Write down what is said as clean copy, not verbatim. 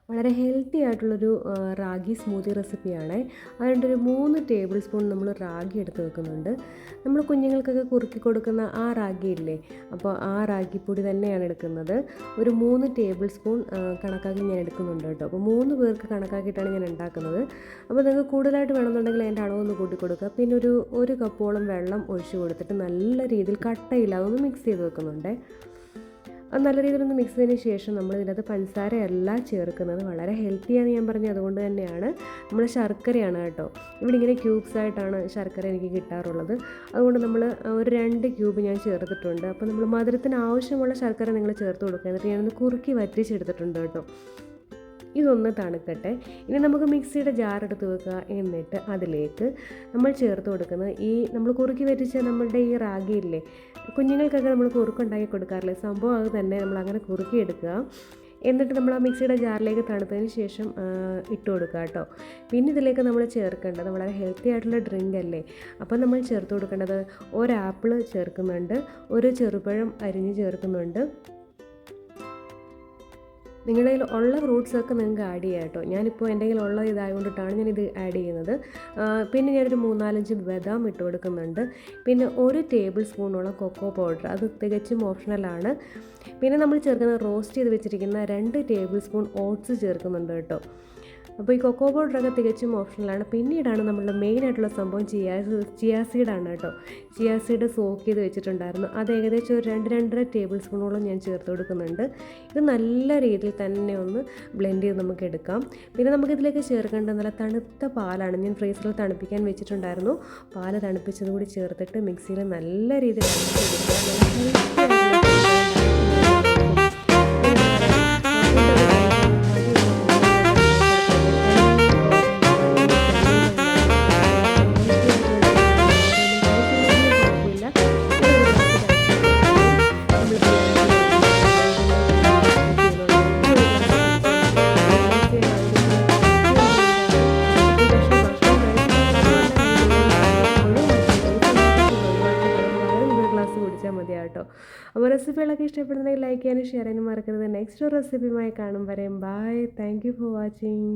വളരെ ഹെൽത്തി ആയിട്ടുള്ളൊരു റാഗി സ്മൂത്തി റെസിപ്പിയാണ്. അതുകൊണ്ട് ഒരു 3 ടേബിൾ സ്പൂൺ നമ്മൾ റാഗി എടുത്ത് വെക്കുന്നുണ്ട്. നമ്മൾ കുഞ്ഞുങ്ങൾക്കൊക്കെ കുറുക്കി കൊടുക്കുന്ന ആ റാഗി ഇല്ലേ, അപ്പോൾ ആ റാഗിപ്പൊടി തന്നെയാണ് എടുക്കുന്നത്. ഒരു 3 ടേബിൾ സ്പൂൺ കണക്കാക്കി ഞാൻ എടുക്കുന്നുണ്ട് കേട്ടോ. അപ്പോൾ 3 പേർക്ക് കണക്കാക്കിയിട്ടാണ് ഞാൻ ഉണ്ടാക്കുന്നത്. അപ്പോൾ നിങ്ങൾക്ക് കൂടുതലായിട്ട് വേണമെന്നുണ്ടെങ്കിൽ അതിൻ്റെ അളവൊന്ന് കൂട്ടി കൊടുക്കുക. പിന്നെ ഒരു കപ്പോളം വെള്ളം ഒഴിച്ച് കൊടുത്തിട്ട് നല്ല രീതിയിൽ കട്ടയില്ലാതെ ഒന്ന് മിക്സ് ചെയ്ത് വെക്കുന്നുണ്ട്. അത് നല്ല രീതിയിലൊന്ന് മിക്സ് ചെയ്തതിന് ശേഷം നമ്മൾ ഇതിനകത്ത് പഞ്ചസാരയല്ല ചേർക്കുന്നത്. വളരെ ഹെൽത്തിയാണ് ഞാൻ പറഞ്ഞത്, അതുകൊണ്ട് തന്നെയാണ്. നമ്മൾ ശർക്കരയാണ് കേട്ടോ. ഇവിടെ ഇങ്ങനെ ക്യൂബ്സ് ആയിട്ടാണ് ശർക്കര എനിക്ക് കിട്ടാറുള്ളത്. അതുകൊണ്ട് നമ്മൾ ഒരു 2 ക്യൂബ് ഞാൻ ചേർത്തിട്ടുണ്ട്. അപ്പോൾ നമ്മൾ മധുരത്തിന് ആവശ്യമുള്ള ശർക്കര നിങ്ങൾ ചേർത്ത് കൊടുക്കുക. എന്നിട്ട് ഞാനൊന്ന് കുറുക്കി വറ്റിച്ചെടുത്തിട്ടുണ്ട് കേട്ടോ. ഇതൊന്ന് തണുക്കട്ടെ. ഇനി നമുക്ക് മിക്സിയുടെ ജാർ എടുത്ത് വെക്കുക. എന്നിട്ട് അതിലേക്ക് നമ്മൾ ചേർത്ത് കൊടുക്കുന്നത് നമ്മൾ കുറുക്കി വറ്റിച്ച നമ്മളുടെ ഈ റാഗി ഇല്ലേ, കുഞ്ഞുങ്ങൾക്കൊക്കെ നമ്മൾ കുറുക്കുണ്ടാക്കി കൊടുക്കാറില്ലേ, സംഭവം അത് തന്നെ. നമ്മൾ അങ്ങനെ കുറുക്കി എടുക്കുക. എന്നിട്ട് നമ്മൾ ആ മിക്സിയുടെ ജാറിലേക്ക് തണുത്തതിന് ശേഷം ഇട്ട് കൊടുക്കുക കേട്ടോ. പിന്നെ ഇതിലേക്ക് നമ്മൾ ചേർക്കേണ്ടത് വളരെ ഹെൽത്തി ആയിട്ടുള്ള ഡ്രിങ്ക് അല്ലേ, അപ്പം നമ്മൾ ചേർത്ത് കൊടുക്കേണ്ടത് ഒരു ആപ്പിൾ ചേർക്കുന്നുണ്ട്, ഒരു ചെറുപഴം അരിഞ്ഞ് ചേർക്കുന്നുണ്ട്. നിങ്ങളുടെ കയ്യിൽ ഉള്ള ഫ്രൂട്ട്സൊക്കെ നിങ്ങൾക്ക് ആഡ് ചെയ്യാം കേട്ടോ. ഞാനിപ്പോൾ എൻ്റെ കയ്യിൽ ഉള്ള ഇതായതുകൊണ്ടിട്ടാണ് ഞാനിത് ആഡ് ചെയ്യുന്നത്. പിന്നെ ഞാനൊരു 3-4 ബദാം ഇട്ട് കൊടുക്കുന്നുണ്ട്. പിന്നെ 1 ടേബിൾ സ്പൂണോളം കൊക്കോ പൗഡർ, അത് തികച്ചും ഓപ്ഷണലാണ്. പിന്നെ നമ്മൾ ചേർക്കുന്ന റോസ്റ്റ് ചെയ്ത് വെച്ചിരിക്കുന്ന 2 ടേബിൾ സ്പൂൺ ഓട്സ് ചേർക്കുന്നുണ്ട് കേട്ടോ. അപ്പോൾ ഈ കൊക്കോ പൗഡറൊക്കെ തികച്ചും ഓപ്ഷണലാണ്. പിന്നീടാണ് നമ്മളുടെ മെയിനായിട്ടുള്ള സംഭവം ചിയാ സീഡാണ് കേട്ടോ. ചിയാ സീഡ് സോക്ക് ചെയ്ത് വെച്ചിട്ടുണ്ടായിരുന്നു. അത് ഏകദേശം ഒരു 2-2.5 ടേബിൾ സ്പൂണോളം ഞാൻ ചേർത്ത് കൊടുക്കുന്നുണ്ട്. ഇത് നല്ല രീതിയിൽ തന്നെ ഒന്ന് ബ്ലെൻഡ് ചെയ്ത് നമുക്ക് എടുക്കാം. പിന്നെ നമുക്കിതിലേക്ക് ചേർക്കേണ്ട നല്ല തണുത്ത പാലാണ്. ഞാൻ ഫ്രീസറിൽ തണുപ്പിക്കാൻ വെച്ചിട്ടുണ്ടായിരുന്നു. പാല് തണുപ്പിച്ചത് കൂടി ചേർത്തിട്ട് മിക്സിയിൽ നല്ല രീതിയിൽ കുടിച്ചാൽ മതി കേട്ടോ. അപ്പോൾ റെസിപ്പികളൊക്കെ ഇഷ്ടപ്പെടുന്നുണ്ടെങ്കിൽ ലൈക്ക് ചെയ്യാനും ഷെയർ ചെയ്യാനും മറക്കരുത്. നെക്സ്റ്റ് റെസിപ്പിയുമായി കാണും വരെ bye. Thank you for watching.